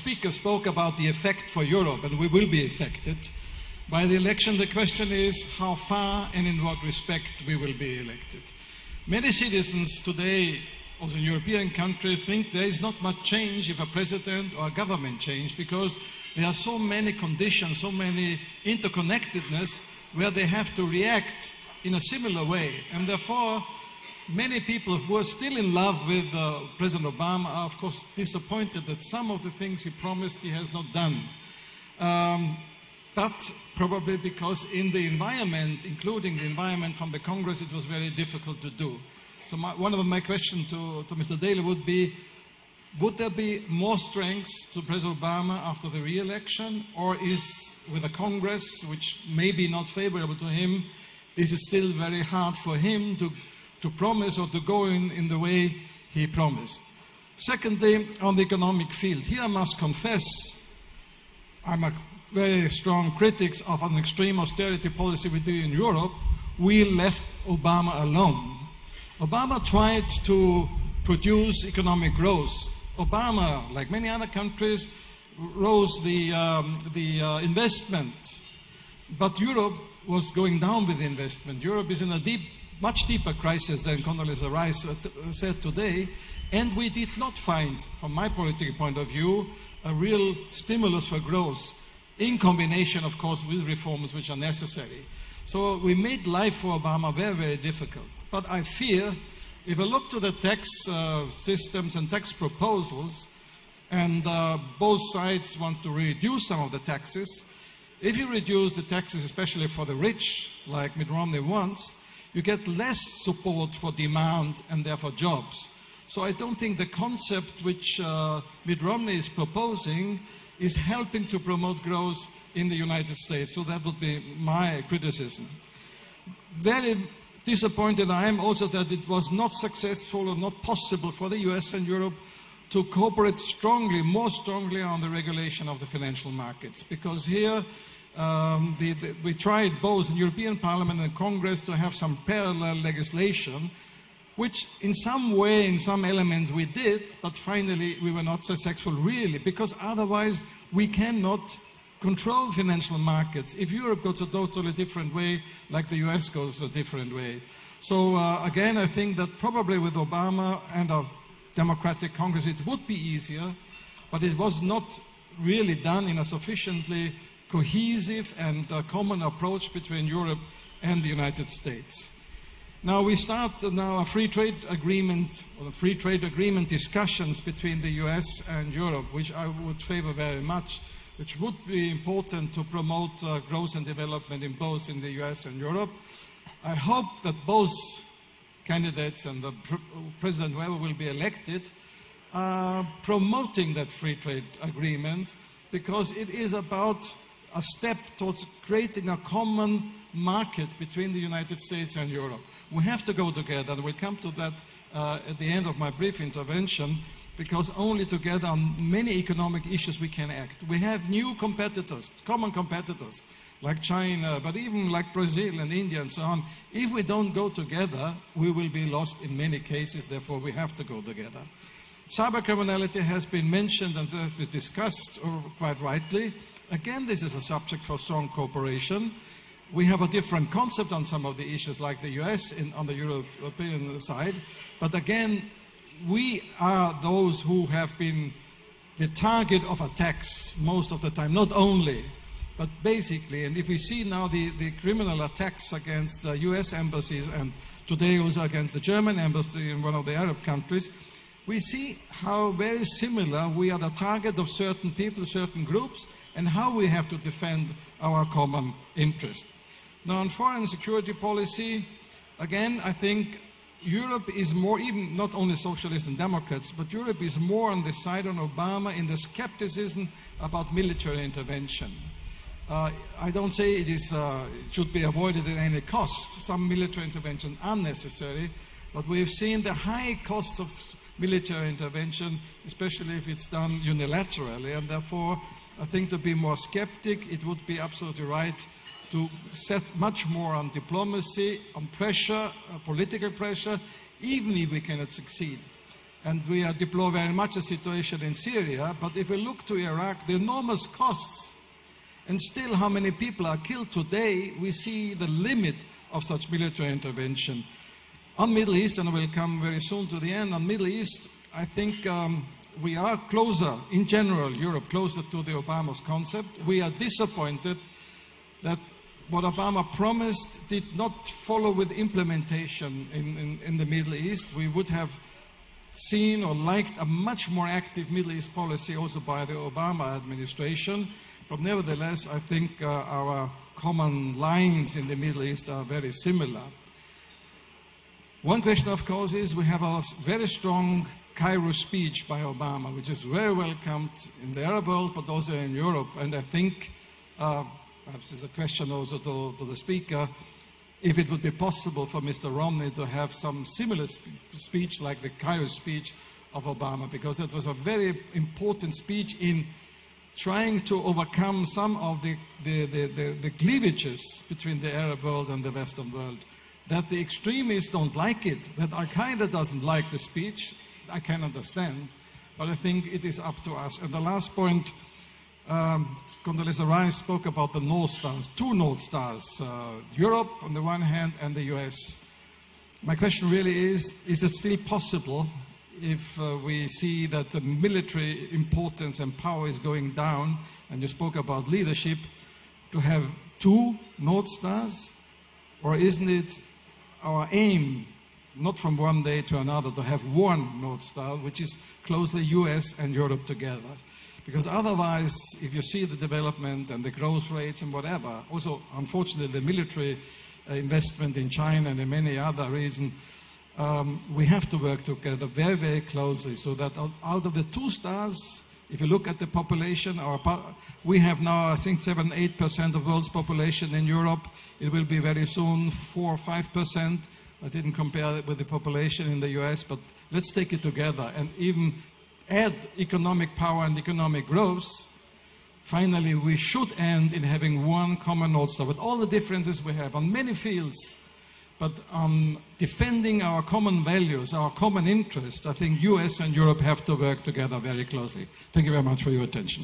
speaker spoke about the effect for Europe, and we will be affected by the election. The question is how far and in what respect we will be elected. Many citizens today, also in European countries, think there is not much change if a president or a government change, because there are so many conditions, so many interconnectedness where they have to react in a similar way. And therefore, many people who are still in love with President Obama are, of course, disappointed that some of the things he promised he has not done. But probably because in the environment, including the environment from the Congress, it was very difficult to do. So one of my questions to Mr. Daley would be, would there be more strength to President Obama after the re-election, or is, with a Congress which may be not favorable to him, is it still very hard for him to promise or to go in the way he promised? Secondly, on the economic field, here I must confess, I'm a very strong critic of an extreme austerity policy we do in Europe. We left Obama alone. Obama tried to produce economic growth. Obama, like many other countries, rose the investment. But Europe was going down with the investment. Europe is in a much deeper crisis than Condoleezza Rice said today, and we did not find, from my political point of view, a real stimulus for growth, in combination, of course, with reforms which are necessary. So we made life for Obama very, very difficult. But I fear, if I look to the tax systems and tax proposals, and both sides want to reduce some of the taxes, if you reduce the taxes, especially for the rich, like Mitt Romney wants, you get less support for demand and therefore jobs. So I don't think the concept which Mitt Romney is proposing is helping to promote growth in the United States. So that would be my criticism. Very disappointed I am also that it was not successful or not possible for the US and Europe to cooperate strongly, more strongly on the regulation of the financial markets. Because here, we tried both in European Parliament and Congress to have some parallel legislation, which in some way, in some elements we did, but finally we were not successful really, because otherwise we cannot control financial markets if Europe goes a totally different way, like the US goes a different way. So again, I think that probably with Obama and a Democratic Congress it would be easier, but it was not really done in a sufficiently cohesive and common approach between Europe and the United States. Now we start now a free trade agreement, or the free trade agreement discussions between the US and Europe, which I would favor very much, which would be important to promote growth and development in both in the US and Europe. I hope that both candidates and the president, whoever will be elected, are promoting that free trade agreement, because it is about a step towards creating a common market between the United States and Europe. We have to go together, and we'll come to that at the end of my brief intervention, because only together on many economic issues we can act. We have new competitors, common competitors, like China, but even like Brazil and India and so on. If we don't go together, we will be lost in many cases, therefore we have to go together. Cybercriminality has been mentioned and has been discussed quite rightly. Again, this is a subject for strong cooperation. We have a different concept on some of the issues, like the US on the European side. But again, we are those who have been the target of attacks most of the time, not only, but basically. And if we see now the criminal attacks against the US embassies, and today also against the German embassy in one of the Arab countries, we see how very similar we are the target of certain people, certain groups, and how we have to defend our common interest. Now, on foreign security policy, again, I think Europe is more, even not only socialists and Democrats, but Europe is more on the side of Obama in the skepticism about military intervention. I don't say it should be avoided at any cost. Some military intervention are necessary, but we've seen the high costs of military intervention, especially if it's done unilaterally, and therefore I think to be more skeptic, it would be absolutely right to set much more on diplomacy, on pressure, political pressure, even if we cannot succeed. And we deplore very much the situation in Syria. But if we look to Iraq, the enormous costs, and still how many people are killed today, we see the limit of such military intervention. On Middle East, and I will come very soon to the end, on Middle East, I think we are closer, in general, Europe, closer to the Obama's concept. We are disappointed that what Obama promised did not follow with implementation in the Middle East. We would have seen or liked a much more active Middle East policy also by the Obama administration. But nevertheless, I think our common lines in the Middle East are very similar. One question, of course, is we have a very strong Cairo speech by Obama, which is very welcomed in the Arab world, but also in Europe. And I think, perhaps it's a question also to the speaker, if it would be possible for Mr. Romney to have some similar speech like the Cairo speech of Obama, because that was a very important speech in trying to overcome some of the cleavages between the Arab world and the Western world. That the extremists don't like it, that Al-Qaeda doesn't like the speech, I can understand, but I think it is up to us. And the last point, Condoleezza Rice spoke about the North Stars, two North Stars, Europe on the one hand and the US. My question really is it still possible, if we see that the military importance and power is going down, and you spoke about leadership, to have two North Stars? Or isn't it our aim, not from one day to another, to have one North Star, which is closely US and Europe together? Because otherwise, if you see the development and the growth rates and whatever, also, unfortunately, the military investment in China and in many other regions, we have to work together very, very closely, so that out of the two stars, if you look at the population, we have now, I think, 7-8% of the world's population in Europe. It will be very soon 4 or 5%. I didn't compare it with the population in the US, but let's take it together and even add economic power and economic growth. Finally, we should end in having one common North Star, with all the differences we have on many fields. But on defending our common values, our common interests, I think US and Europe have to work together very closely. Thank you very much for your attention.